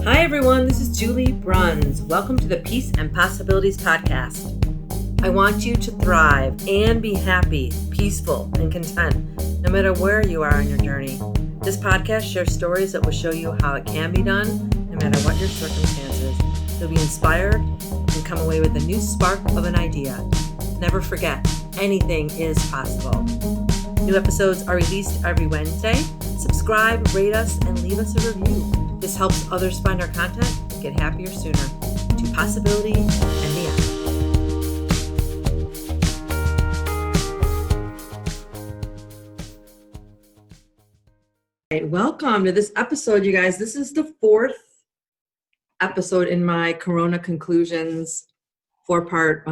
Hi everyone, this is Julie Bruns. Welcome to the Peace and Possibilities podcast. I want you to thrive and be happy, peaceful, and content, no matter where you are on your journey. This podcast shares stories that will show you how it can be done, no matter what your circumstances. You'll be inspired and come away with a new spark of an idea. Never forget, anything is possible. New episodes are released every Wednesday. Subscribe, rate us, and leave us a review. This helps others find our content and get happier sooner. To possibility and beyond. All right, welcome to this episode, you guys. This is the fourth episode in my Corona Conclusions 4-part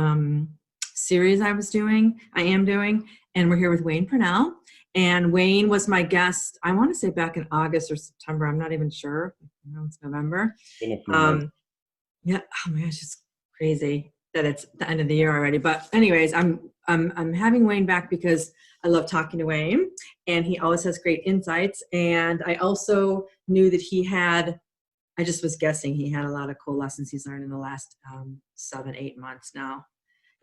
series I am doing, and we're here with Wayne Pernell. And Wayne was my guest, I want to say back in August or September. I'm not even sure. It's November. Yeah. Oh my gosh, it's crazy that it's the end of the year already. But anyways, I'm having Wayne back because I love talking to Wayne, and he always has great insights. And I also knew that I just was guessing he had a lot of cool lessons he's learned in the last 7-8 months now.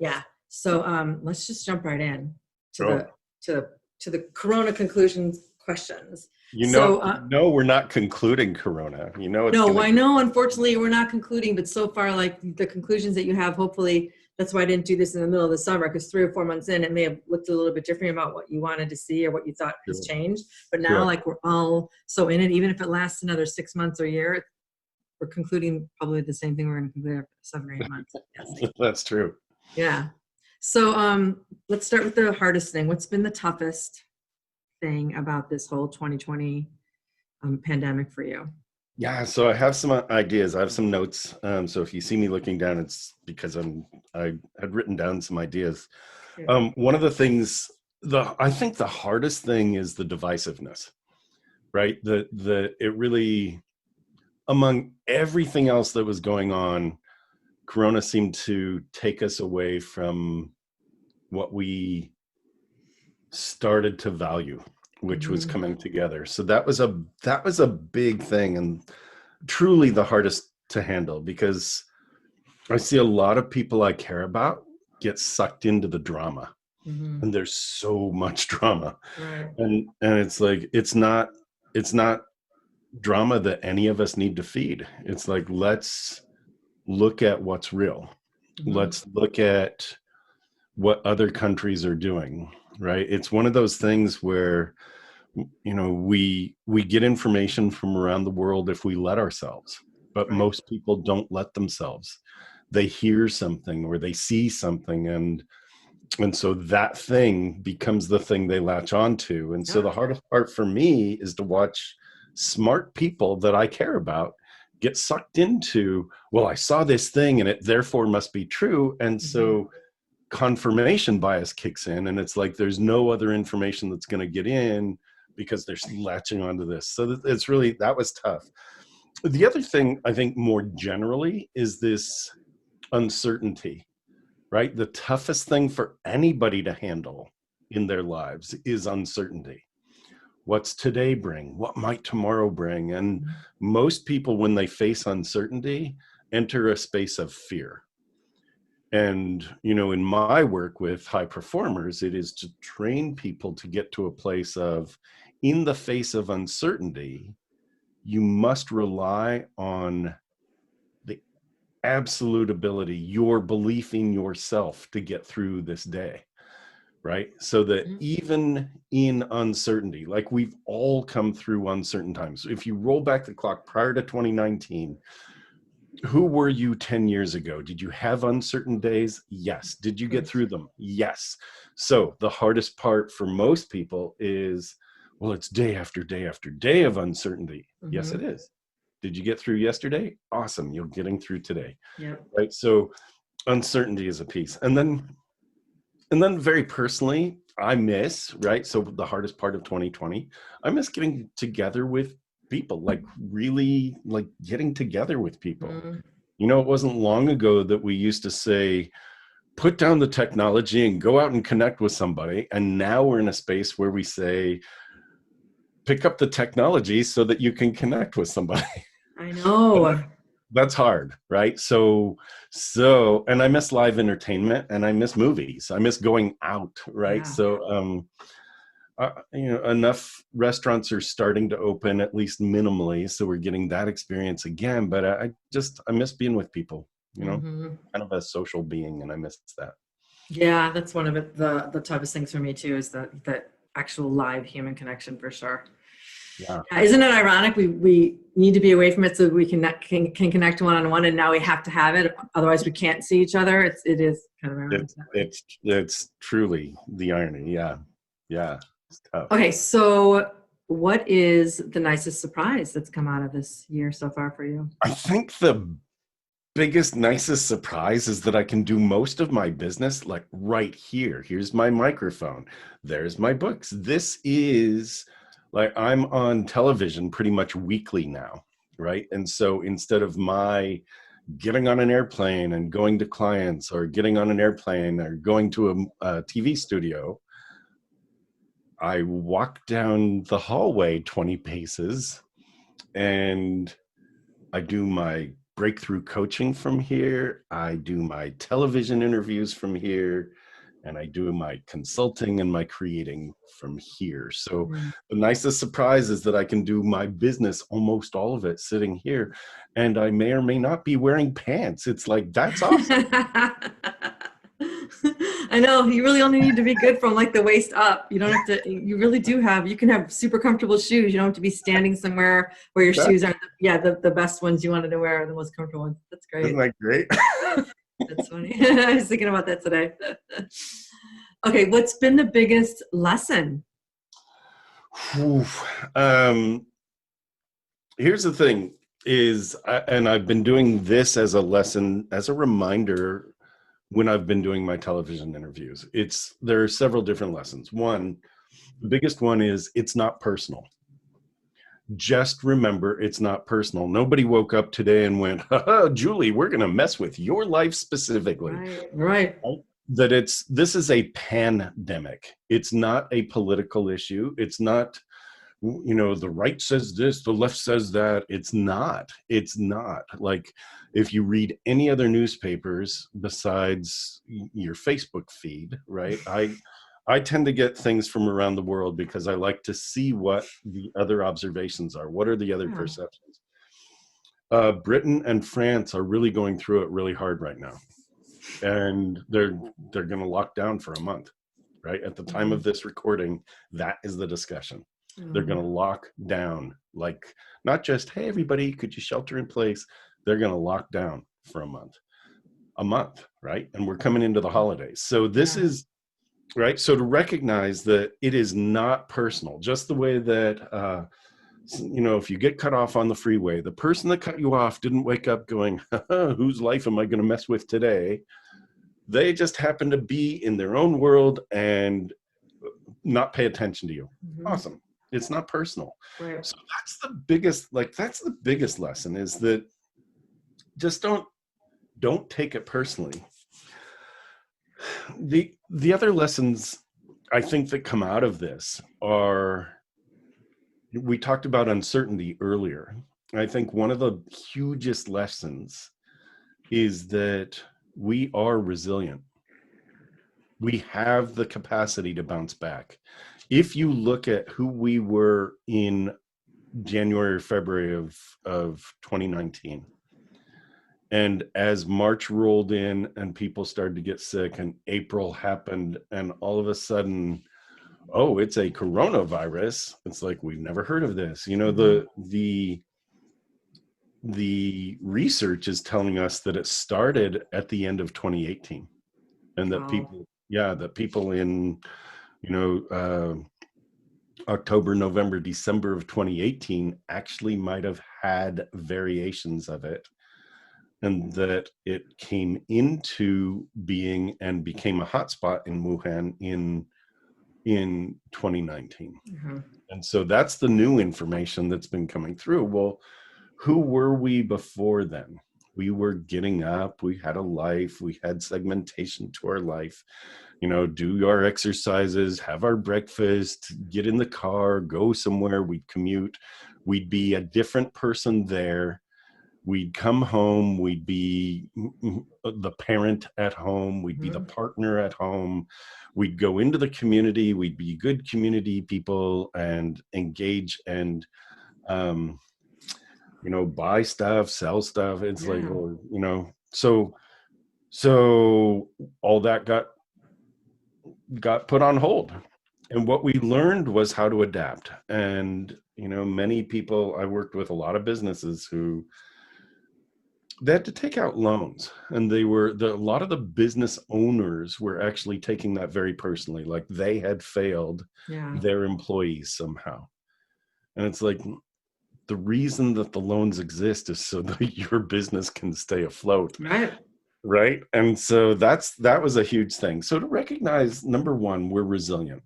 Yeah. So let's just jump right in to the Corona conclusions questions. No, we're not concluding Corona. I know, unfortunately, we're not concluding, but so far, like the conclusions that you have, hopefully, that's why I didn't do this in the middle of the summer, because 3 or 4 months in, it may have looked a little bit different about what you wanted to see or what you thought has changed. But now, like, we're all so in it, even if it lasts another 6 months or a year, we're concluding probably the same thing we're going to conclude after 7 or 8 months. That's true. Yeah. So let's start with the hardest thing. What's been the toughest thing about this whole 2020 pandemic for you? Yeah, so I have some ideas. I have some notes. So if you see me looking down, it's because I had written down some ideas. One of the things, I think the hardest thing is the divisiveness, right? It really, among everything else that was going on, Corona seemed to take us away from what we started to value, which was coming together. So that was a big thing, and truly the hardest to handle, because I see a lot of people I care about get sucked into the drama, and there's so much drama, right. and it's like it's not drama that any of us need to feed. It's like, let's look at what's real. Let's look at what other countries are doing, right? It's one of those things where, we get information from around the world if we let ourselves, but most people don't let themselves. They hear something or they see something, and so that thing becomes the thing they latch onto. And so the hardest part for me is to watch smart people that I care about get sucked into, well, I saw this thing and it therefore must be true. And so confirmation bias kicks in, and it's like there's no other information that's going to get in because they're latching onto this. So it's really, that was tough. The other thing, I think more generally, is this uncertainty, right? The toughest thing for anybody to handle in their lives is uncertainty. What's today bring? What might tomorrow bring? And most people, when they face uncertainty, enter a space of fear. And, in my work with high performers, it is to train people to get to a place of, in the face of uncertainty, you must rely on the absolute ability, your belief in yourself to get through this day. Right? So that even in uncertainty, like we've all come through uncertain times. If you roll back the clock prior to 2019, who were you 10 years ago? Did you have uncertain days? Yes. Did you get through them? Yes. So the hardest part for most people is, well, it's day after day after day of uncertainty. Yes, it is. Did you get through yesterday? Awesome. You're getting through today. Yep. Right? So uncertainty is a piece. And then very personally, I miss, right? So the hardest part of 2020, I miss getting together with people, like really like getting together with people. It wasn't long ago that we used to say, put down the technology and go out and connect with somebody. And now we're in a space where we say, pick up the technology so that you can connect with somebody. I I know. That's hard, right? And I miss live entertainment, and I miss movies. I miss going out, right? Yeah. Enough restaurants are starting to open, at least minimally, so we're getting that experience again. But I miss being with people, Hmm. kind of a social being, and I miss that. Yeah, that's one of the toughest things for me too, is that actual live human connection for sure. Yeah. Yeah, isn't it ironic? We need to be away from it so we can connect one on one, and now we have to have it. Otherwise, we can't see each other. It is kind of ironic. It's truly the irony. Yeah. Yeah. It's tough. Okay, so what is the nicest surprise that's come out of this year so far for you? I think the biggest, nicest surprise is that I can do most of my business like right here. Here's my microphone. There's my books. This is like I'm on television pretty much weekly now, right? And so instead of my getting on an airplane and going to clients, or getting on an airplane or going to a TV studio, I walk down the hallway 20 paces and I do my breakthrough coaching from here. I do my television interviews from here, and I do my consulting and my creating from here. So Mm. the nicest surprise is that I can do my business, almost all of it, sitting here, and I may or may not be wearing pants. It's like, that's awesome. I know, you really only need to be good from like the waist up. You don't have to, you really do have, you can have super comfortable shoes. You don't have to be standing somewhere where your shoes aren't, the best ones you wanted to wear are the most comfortable ones. That's Isn't great. that great? That's funny. I was thinking about that today. Okay, what's been the biggest lesson? Whew. Here's the thing and I've been doing this as a lesson, as a reminder, when I've been doing my television interviews. There are several different lessons. One, the biggest one is it's not personal. Just remember, it's not personal. Nobody woke up today and went, Julie, we're going to mess with your life specifically. Right. This is a pandemic. It's not a political issue. It's not, the right says this, the left says that. It's not like, if you read any other newspapers besides your Facebook feed, right? I tend to get things from around the world because I like to see what the other observations are. What are the other perceptions? Britain and France are really going through it really hard right now. And they're going to lock down for a month, right? At the time of this recording, that is the discussion. They're going to lock down, like, not just, hey, everybody, could you shelter in place? They're going to lock down for a month, right? And we're coming into the holidays. So this is, right? So to recognize that it is not personal, just the way that, if you get cut off on the freeway, the person that cut you off didn't wake up going, whose life am I going to mess with today? They just happen to be in their own world and not pay attention to you. Awesome. It's not personal. Right. So that's the biggest lesson, is that just don't take it personally. The other lessons I think that come out of this are, we talked about uncertainty earlier. I think one of the hugest lessons is that we are resilient. We have the capacity to bounce back. If you look at who we were in January or February of 2019, and as March rolled in and people started to get sick, and April happened, and all of a sudden, oh, it's a coronavirus. It's like, we've never heard of this. The research is telling us that it started at the end of 2018, and that people in, October, November, December of 2018 actually might have had variations of it, and that it came into being and became a hotspot in Wuhan in 2019. And so that's the new information that's been coming through. Well, who were we before then? We were getting up, we had a life, we had segmentation to our life, do our exercises, have our breakfast, get in the car, go somewhere, we'd commute, we'd be a different person there. We'd come home, we'd be the parent at home, we'd be the Mm-hmm. partner at home, we'd go into the community, we'd be good community people and engage and, buy stuff, sell stuff. It's like, Yeah. well, so all that got put on hold. And what we learned was how to adapt. And, many people, I worked with a lot of businesses who they had to take out loans, and a lot of the business owners were actually taking that very personally, like they had failed Yeah. their employees somehow. And it's like, the reason that the loans exist is so that your business can stay afloat. Right. Right. And so that was a huge thing. So to recognize, number one, we're resilient.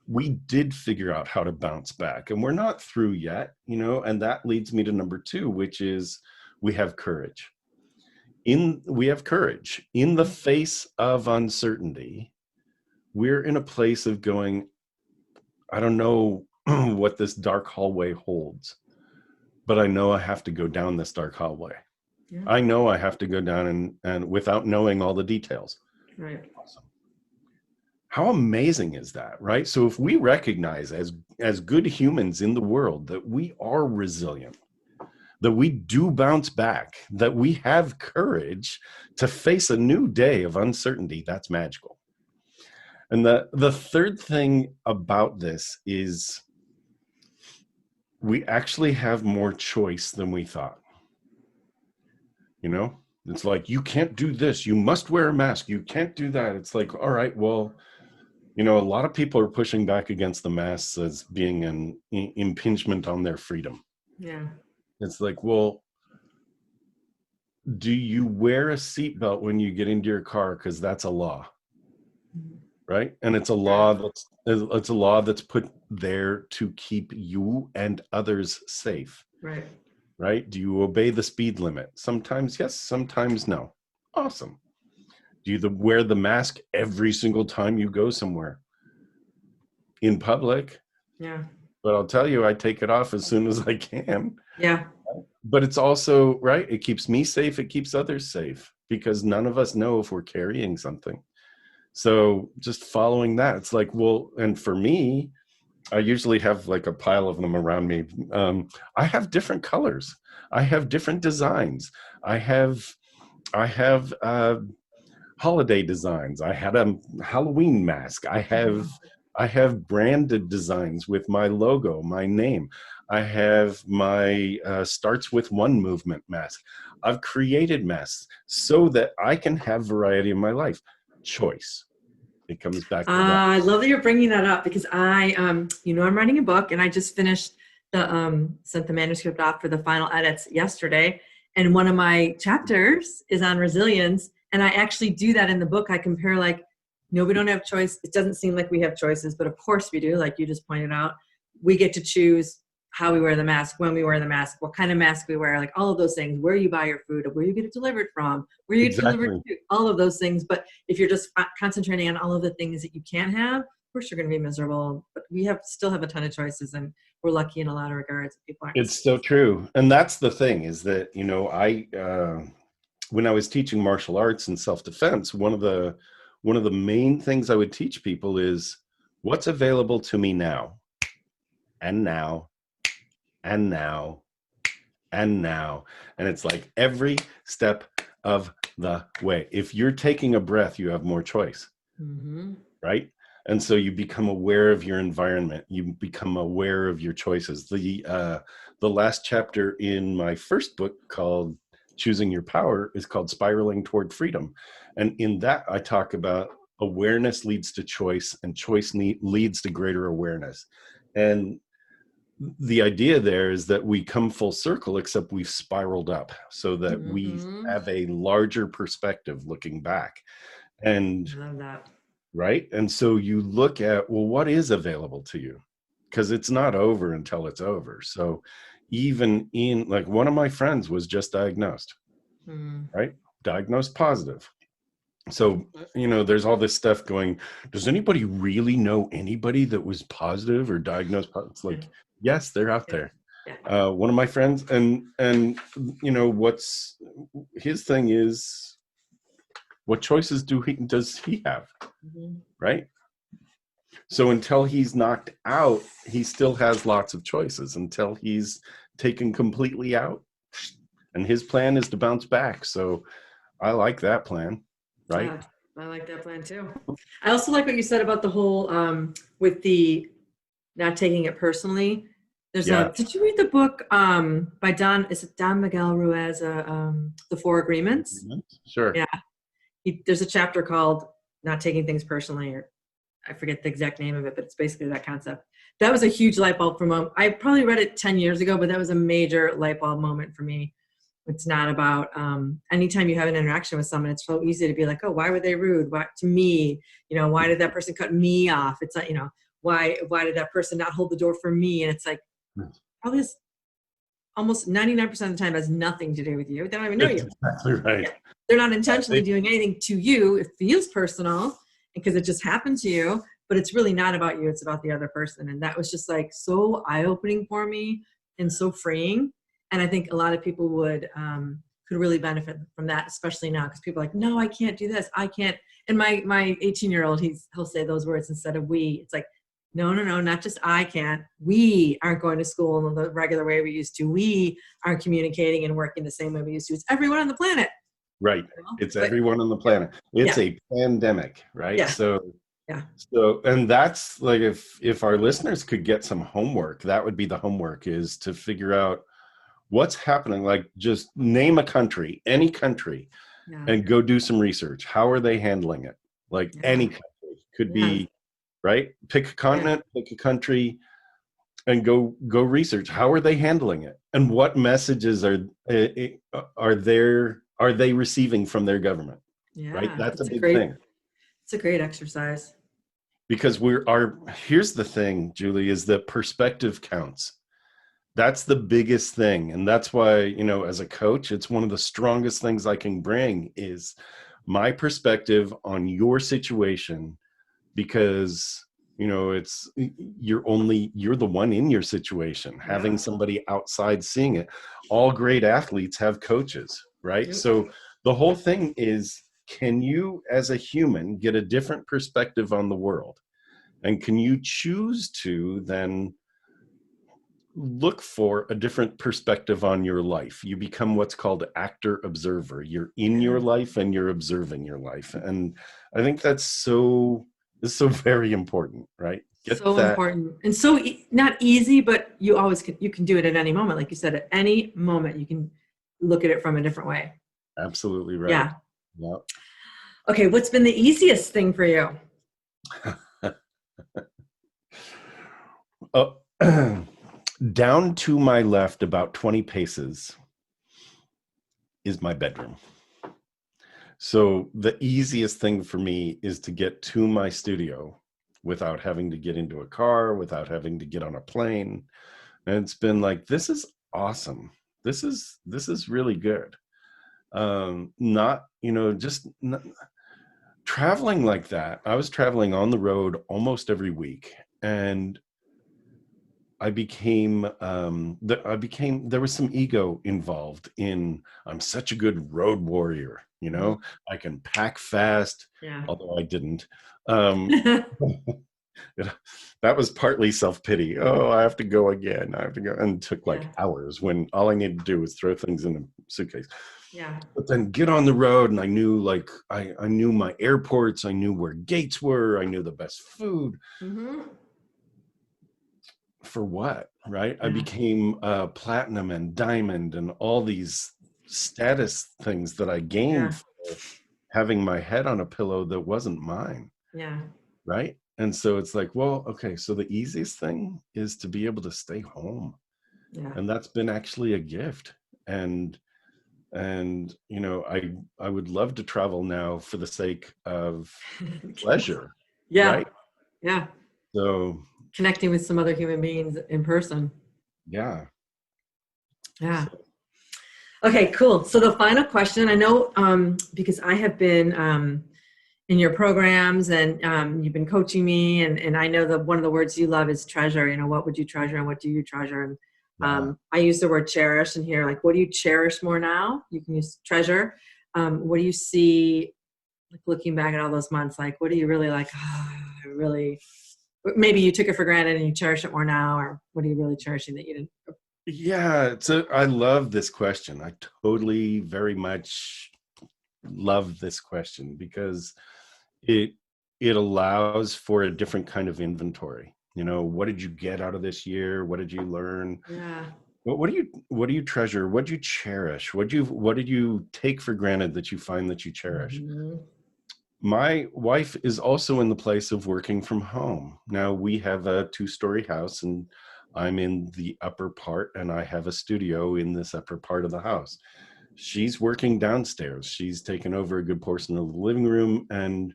We did figure out how to bounce back, and we're not through yet, and that leads me to number two, which is we have courage. We have courage in the face of uncertainty. We're in a place of going, I don't know what this dark hallway holds, but I know I have to go down this dark hallway. Yeah. I know I have to go down and without knowing all the details. Right. Awesome. How amazing is that, right? So if we recognize as good humans in the world that we are resilient, that we do bounce back, that we have courage to face a new day of uncertainty, that's magical. And the third thing about this is we actually have more choice than we thought. It's like, you can't do this, you must wear a mask, you can't do that. It's like, all right, well, a lot of people are pushing back against the masks as being an impingement on their freedom. Yeah. It's like, well, do you wear a seatbelt when you get into your car? Because that's a law, right? And it's a law that's put there to keep you and others safe. Right. Right? Do you obey the speed limit? Sometimes yes, sometimes no. Awesome. Do you wear the mask every single time you go somewhere in public? Yeah. But I'll tell you, I take it off as soon as I can. Yeah. But it's also, right, it keeps me safe, it keeps others safe, because none of us know if we're carrying something. So just following that, it's like, well, and for me, I usually have like a pile of them around me. I have different colors. I have different designs. I have holiday designs. I had a Halloween mask. I have branded designs with my logo, my name. I have my starts with one movement mask. I've created masks so that I can have variety in my life. Choice. It comes back to that. I love that you're bringing that up, because I'm writing a book, and I just finished sent the manuscript off for the final edits yesterday. And one of my chapters is on resilience. And I actually do that in the book. I compare, like, no, we don't have choice. It doesn't seem like we have choices, but of course we do. Like you just pointed out, we get to choose how we wear the mask, when we wear the mask, what kind of mask we wear, like all of those things, where you buy your food, where you get it delivered from, where you get it delivered to, all of those things. But if you're just concentrating on all of the things that you can't have, of course you're going to be miserable. But we still have a ton of choices, and we're lucky in a lot of regards. People aren't. It's so true. And that's the thing, is that, when I was teaching martial arts and self-defense, one of the main things I would teach people is what's available to me now, and now, and now, and now. And it's like every step of the way. If you're taking a breath, you have more choice, right? And so you become aware of your environment. You become aware of your choices. The last chapter in my first book, called Choosing Your Power, is called Spiraling Toward Freedom. And in that, I talk about awareness leads to choice, and choice leads to greater awareness. And the idea there is that we come full circle, except we've spiraled up, so that we have a larger perspective looking back. And I love that. Right. And so you look at, well, what is available to you? Because it's not over until it's over. So even in, like, one of my friends was just diagnosed, right? Diagnosed positive. So, there's all this stuff going, does anybody really know anybody that was positive or diagnosed positive? It's like, yes, they're out there. Yeah. One of my friends, and what's his thing is, what choices does he have, Mhm. right? So until he's knocked out, he still has lots of choices until he's taken completely out. And his plan is to bounce back. So I like that plan, right? Yeah, I like that plan too. I also like what you said about the whole with the not taking it personally. There's Yeah. a. Did you read the book by Don? Is it Don Miguel Ruiz? The Four Agreements. Sure. Yeah, there's a chapter called "Not Taking Things Personally," or I forget the exact name of it, but it's basically that concept. That was a huge light bulb for me. I probably read it 10 years ago, but that was a major light bulb moment for me. It's not about anytime you have an interaction with someone, it's so easy to be like, oh, why were they rude? Why to me? Why did that person cut me off? It's like, why did that person not hold the door for me? And it's like, probably almost 99% of the time has nothing to do with you. They don't even know That's you. exactly right. Yeah. They're not Yeah, intentionally doing anything to you. It feels personal because it just happened to you, but it's really not about you. It's about the other person. And that was just like so eye-opening for me and so freeing. And I think a lot of people could really benefit from that, especially now, because people are like, no, I can't do this. I can't. And my 18-year-old, he'll say those words instead of we. It's like, no, not just I can't. We aren't going to school in the regular way we used to. We aren't communicating and working the same way we used to. It's everyone on the planet. right. It's But everyone on the planet. It's yeah, a pandemic, right? yeah, So yeah, and that's like, if our listeners could get some homework, that would be the homework, is to figure out what's happening. Like, just name a country, any country, yeah, and go do some research. How are they handling it? Like, yeah, any country could yeah, be, right? Pick a yeah, continent, pick a country, and go research. How are they handling it? And what messages are they receiving from their government? Right? yeah. That's a big thing. It's a great exercise. Because here's the thing, Julie, is that perspective counts. That's the biggest thing. And that's why, as a coach, it's one of the strongest things I can bring is my perspective on your situation. Because you're the one in your situation, having Yeah. somebody outside seeing it. All great athletes have coaches, right? Yep. So the whole thing is, can you as a human get a different perspective on the world? And can you choose to then look for a different perspective on your life? You become what's called actor observer. You're in your Yeah. life and you're observing your life. And I think that's so very important, right? Get So that. important and so not easy, but you can do it at any moment. Like you said, at any moment you can look at it from a different way. Absolutely right. Yeah. Yeah. Okay. What's been the easiest thing for you? Oh, down to my left about 20 paces is my bedroom. So the easiest thing for me is to get to my studio without having to get into a car, without having to get on a plane. And it's been like, this is awesome. This is really good. Not, just not, traveling like that. I was traveling on the road almost every week, and there was some ego involved in, I'm such a good road warrior, Mhm. I can pack fast, Yeah. although I didn't. Um, that was partly self-pity. Oh, I have to go again. I have to go. And it took like Yeah. hours when all I needed to do was throw things in a suitcase. Yeah. But then get on the road, and I knew, like, I knew my airports, I knew where gates were, I knew the best food. Mm-hmm. For what, right? I Yeah. became platinum and diamond and all these status things that I gained Yeah. for having my head on a pillow that wasn't mine, Yeah. right? And so it's like, well, okay, so the easiest thing is to be able to stay home. Yeah. And that's been actually a gift. And I would love to travel now for the sake of pleasure, Yeah. right? Yeah. So Connecting with some other human beings in person. yeah. Yeah. So Okay, cool. So the final question, I know because I have been in your programs and you've been coaching me, and I know that one of the words you love is treasure. What would you treasure and what do you treasure? And Yeah. I use the word cherish in here. Like, what do you cherish more now? You can use treasure. What do you see, like looking back at all those months? Like, what do you really like? Oh, I really, maybe you took it for granted and you cherish it more now, or what are you really cherishing that you didn't? Yeah, I love this question. I totally very much love this question because it it allows for a different kind of inventory. What did you get out of this year? What did you learn? Yeah. What do you treasure? What do you cherish? What did you take for granted that you find that you cherish? Mhm. My wife is also in the place of working from home. Now we have a two-story house and I'm in the upper part and I have a studio in this upper part of the house. She's working downstairs. She's taken over a good portion of the living room and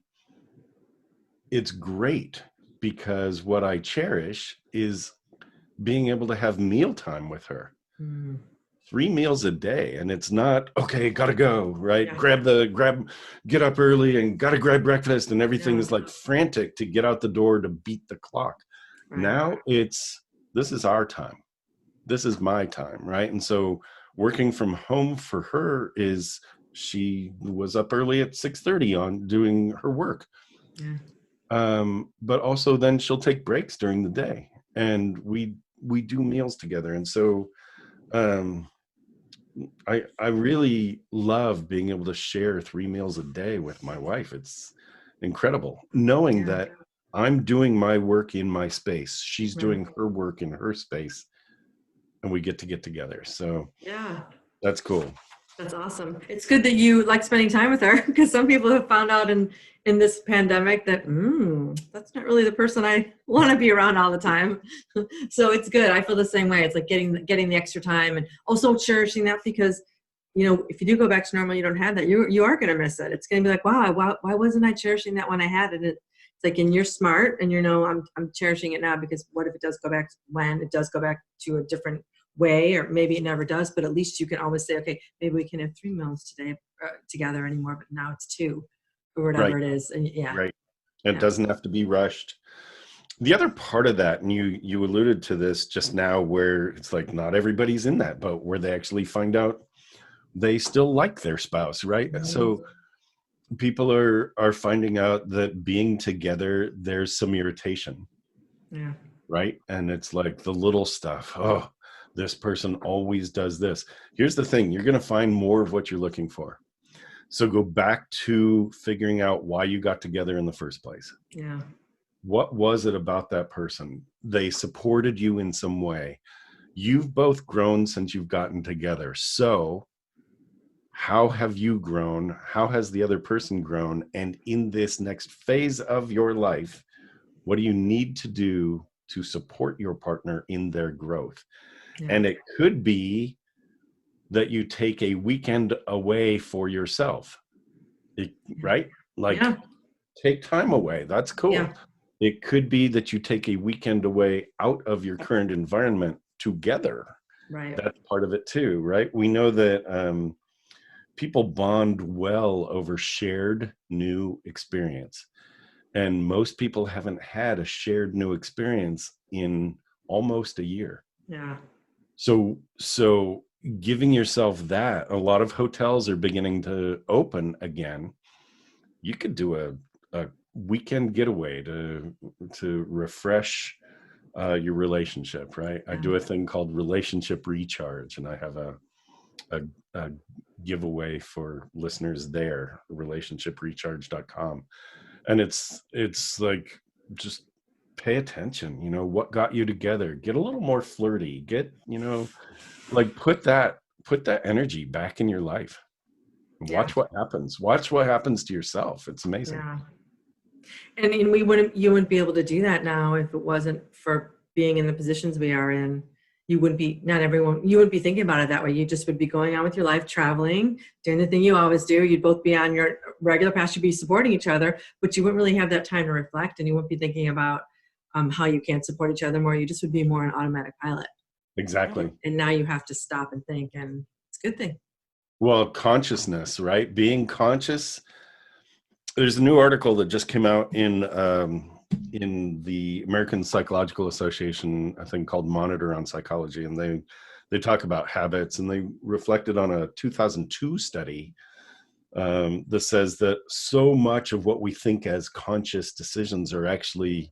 it's great because what I cherish is being able to have mealtime with her. Mm. 3 meals a day, and it's not okay, gotta go, right? Yeah. Get up early and gotta grab breakfast, and everything Yeah. is like frantic to get out the door to beat the clock. Right. Now this is our time. This is my time, right? And so working from home for her is she was up early at 6:30 on doing her work. Yeah. But also then she'll take breaks during the day and we do meals together. And so um I really love being able to share 3 meals a day with my wife. It's incredible knowing Yeah. that I'm doing my work in my space. She's Right. doing her work in her space, and we get together. So Yeah. that's cool. That's awesome. It's good that you like spending time with her, because some people have found out in this pandemic that that's not really the person I want to be around all the time. So it's good. I feel the same way. It's like getting the extra time and also cherishing that, because if you do go back to normal, you don't have that. You are going to miss it. It's going to be like, wow, why wasn't I cherishing that when I had it? It's like, and you're smart, and I'm cherishing it now, because what if it does go back, when it does go back to a different way, or maybe it never does, but at least you can always say, okay, maybe we can have 3 meals today together anymore, but now it's two, or Right, whatever it is. And yeah. right. It Yeah. doesn't have to be rushed. The other part of that, and you alluded to this just now, where it's like not everybody's in that boat where they actually find out they still like their spouse, right? Mhm. So people are finding out that being together, there's some irritation, Yeah. right? And it's like the little stuff. Oh, this person always does this. Here's the thing, you're going to find more of what you're looking for. So go back to figuring out why you got together in the first place. Yeah. What was it about that person? They supported you in some way. You've both grown since you've gotten together. So how have you grown? How has the other person grown? And in this next phase of your life, what do you need to do to support your partner in their growth? Yeah. And it could be that you take a weekend away for yourself, Yeah. right? Like Yeah. take time away. That's Yeah. cool. It could be that you take a weekend away out of your current environment together. Right. That's part of it too, right? We know that people bond well over shared new experience. And most people haven't had a shared new experience in almost a year. Yeah. So giving yourself that, a lot of hotels are beginning to open again. You could do a weekend getaway to refresh your relationship, right? I Yeah. do a thing called relationship recharge, and I have a giveaway for listeners there, relationshiprecharge.com. And it's like, just pay attention, what got you together, get a little more flirty, get, like put that energy back in your life. Yeah. Watch what happens to yourself. It's amazing. Yeah. And you wouldn't be able to do that now if it wasn't for being in the positions we are in. You wouldn't be, not everyone, you wouldn't be thinking about it that way. You just would be going on with your life, traveling, doing the thing you always do. You'd both be on your regular path, you'd be supporting each other, but you wouldn't really have that time to reflect, and you wouldn't be thinking about how you can support each other more. You just would be more an automatic pilot. Exactly. And now you have to stop and think, and it's a good thing. Well, consciousness, right? Being conscious. There's a new article that just came out in in the American Psychological Association, a thing called Monitor on Psychology, and they talk about habits, and they reflected on a 2002 study that says that so much of what we think as conscious decisions are actually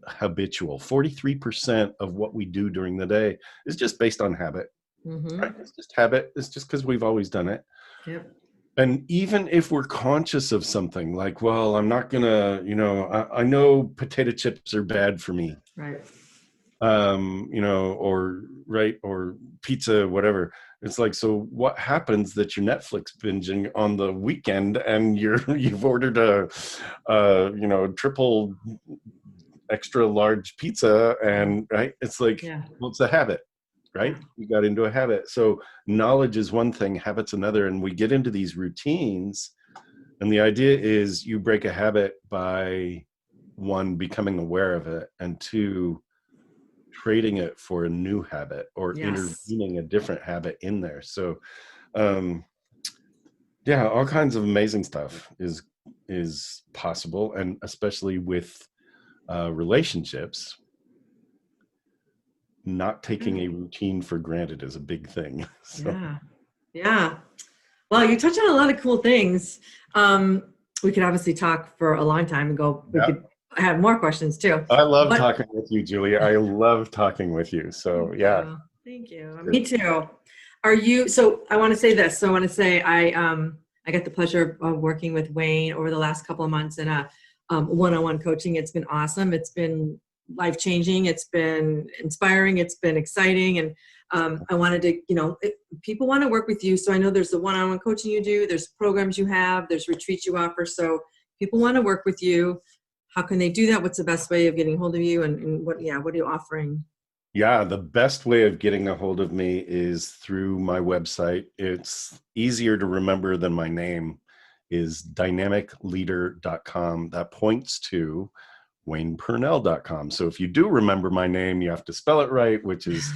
habitual. 43% of what we do during the day is just based on habit. Right? It's just habit. It's just because we've always done it. Yep. And even if we're conscious of something like, well, I'm not gonna, I know potato chips are bad for me, Right. or pizza, whatever. It's like, so what happens that you're Netflix binging on the weekend and you've ordered a triple extra large pizza, and right? It's like, well, it's a habit, right? Yeah. You got into a habit. So knowledge is one thing, habit's another, and we get into these routines. And the idea is you break a habit by, one, becoming aware of it, and two, trading it for a new habit or intervening a different habit in there. So all kinds of amazing stuff is possible, and especially with relationships, not taking a routine for granted is a big thing. So. Yeah. Well, you touched on a lot of cool things. We could obviously talk for a long time and go. We could have more questions too. I love talking with you, Julia. I love talking with you. So Thank you. Me too. So I want to say this. So I want to say I got the pleasure of working with Wayne over the last couple of months in a one-on-one coaching. It's been awesome. It's been life-changing. It's been inspiring. It's been exciting. And I wanted to, people want to work with you. So I know there's the one-on-one coaching you do, there's programs you have, there's retreats you offer. So people want to work with you. How can they do that? What's the best way of getting hold of you? And what are you offering? Yeah, the best way of getting a hold of me is through my website. It's easier to remember than my name, is dynamicleader.com. That points to WaynePernell.com. So if you do remember my name, you have to spell it right, which is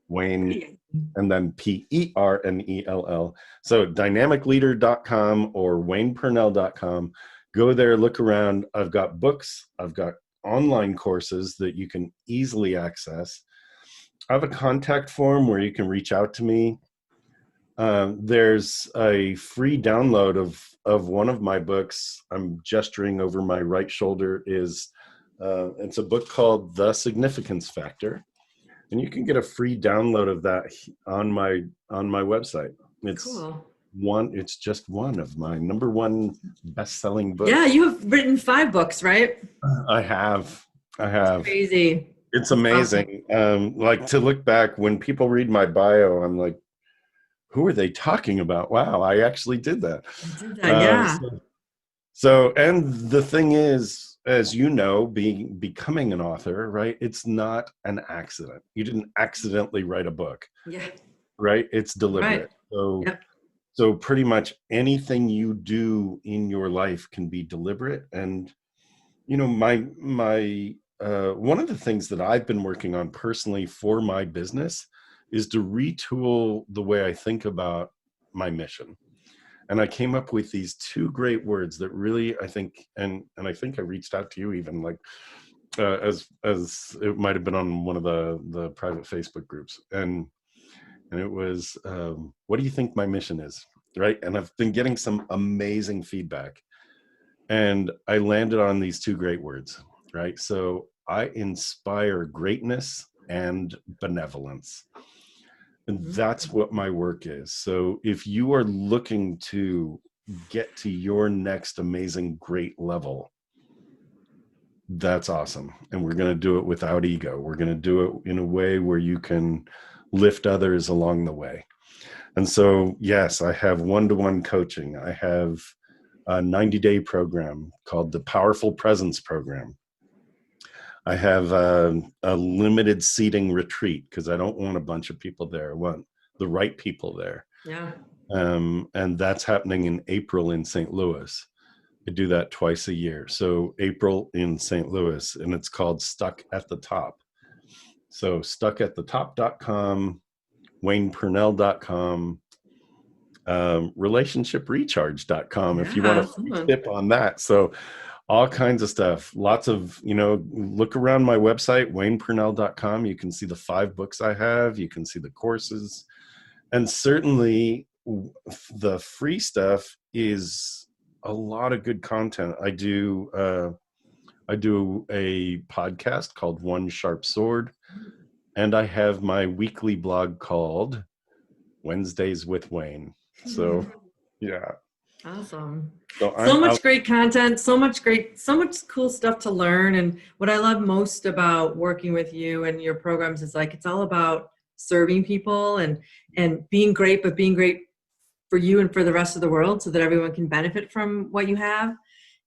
Wayne and then Pernell. So dynamicleader.com or WaynePernell.com. Go there, look around. I've got books. I've got online courses that you can easily access. I have a contact form where you can reach out to me. There's a free download of one of my books. I'm gesturing over my right shoulder. It's a book called The Significance Factor, and you can get a free download of that on my website. It's cool. It's just one of my number one best-selling books. Yeah, you have written 5 books, right? I have. That's crazy. It's amazing. Awesome. Like, to look back, when people read my bio, I'm like, who are they talking about? Wow, I actually did that. You did that, yeah. So, and the thing is, as you know, becoming an author, right? It's not an accident. You didn't accidentally write a book. Yeah. Right? It's deliberate. Right. So pretty much anything you do in your life can be deliberate. And, my one of the things that I've been working on personally for my business is to retool the way I think about my mission. And I came up with these 2 great words that really, I think, and I think I reached out to you even, like, as it might have been on one of the private Facebook groups. And it was, what do you think my mission is? Right. And I've been getting some amazing feedback. And I landed on these 2 great words, right? So I inspire greatness and benevolence. And that's what my work is. So if you are looking to get to your next amazing, great level, that's awesome. And we're going to do it without ego. We're going to do it in a way where you can lift others along the way. And so, yes, I have one-to-one coaching. I have a 90-day program called the Powerful Presence Program. I have a limited seating retreat because I don't want a bunch of people there. I want the right people there. Yeah. And that's happening in April in St. Louis. I do that twice a year. So April in St. Louis, and it's called Stuck at the Top. So stuckattethetop.com, WaynePernell.com, relationshipreCharge.com if you want a free tip on that. So all kinds of stuff. Lots of, look around my website, waynepernell.com. You can see the 5 books I have. You can see the courses. And certainly the free stuff is a lot of good content. I do a podcast called One Sharp Sword, and I have my weekly blog called Wednesdays with Wayne. So, yeah. Awesome. So much great content, so much cool stuff to learn. And what I love most about working with you and your programs is like, it's all about serving people and being great, but being great for you and for the rest of the world so that everyone can benefit from what you have.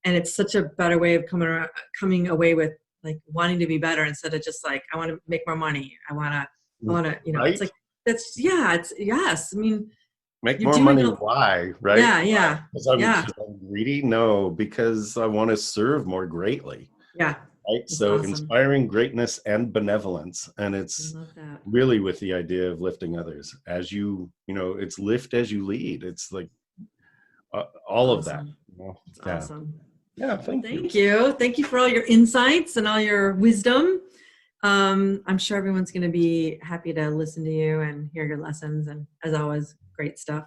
And it's such a better way of coming away with like wanting to be better instead of just like, I want to make more money. I want to, right? It's like, yes. I mean, make more money. Why? Right? Yeah. Because I'm greedy? No, because I want to serve more greatly. Yeah. Right. So awesome. Inspiring greatness and benevolence. And it's really with the idea of lifting others as it's lift as you lead. It's like all of that. It's awesome. Yeah. Thank you. Thank you for all your insights and all your wisdom. I'm sure everyone's going to be happy to listen to you and hear your lessons. And as always, great stuff.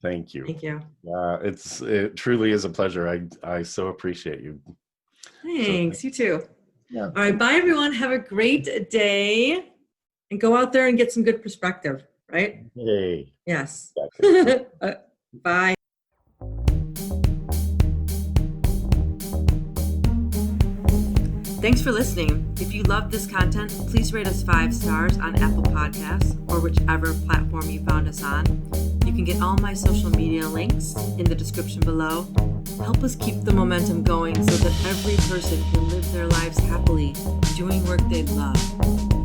Thank you. Thank you. It truly is a pleasure. I so appreciate you. Thanks. You too. Yeah. All right. Bye, everyone. Have a great day and go out there and get some good perspective, right? Hey. Yes. Exactly. Bye. Thanks for listening. If you love this content, please rate us 5 stars on Apple Podcasts or whichever platform you found us on. You can get all my social media links in the description below. Help us keep the momentum going so that every person can live their lives happily, doing work they love.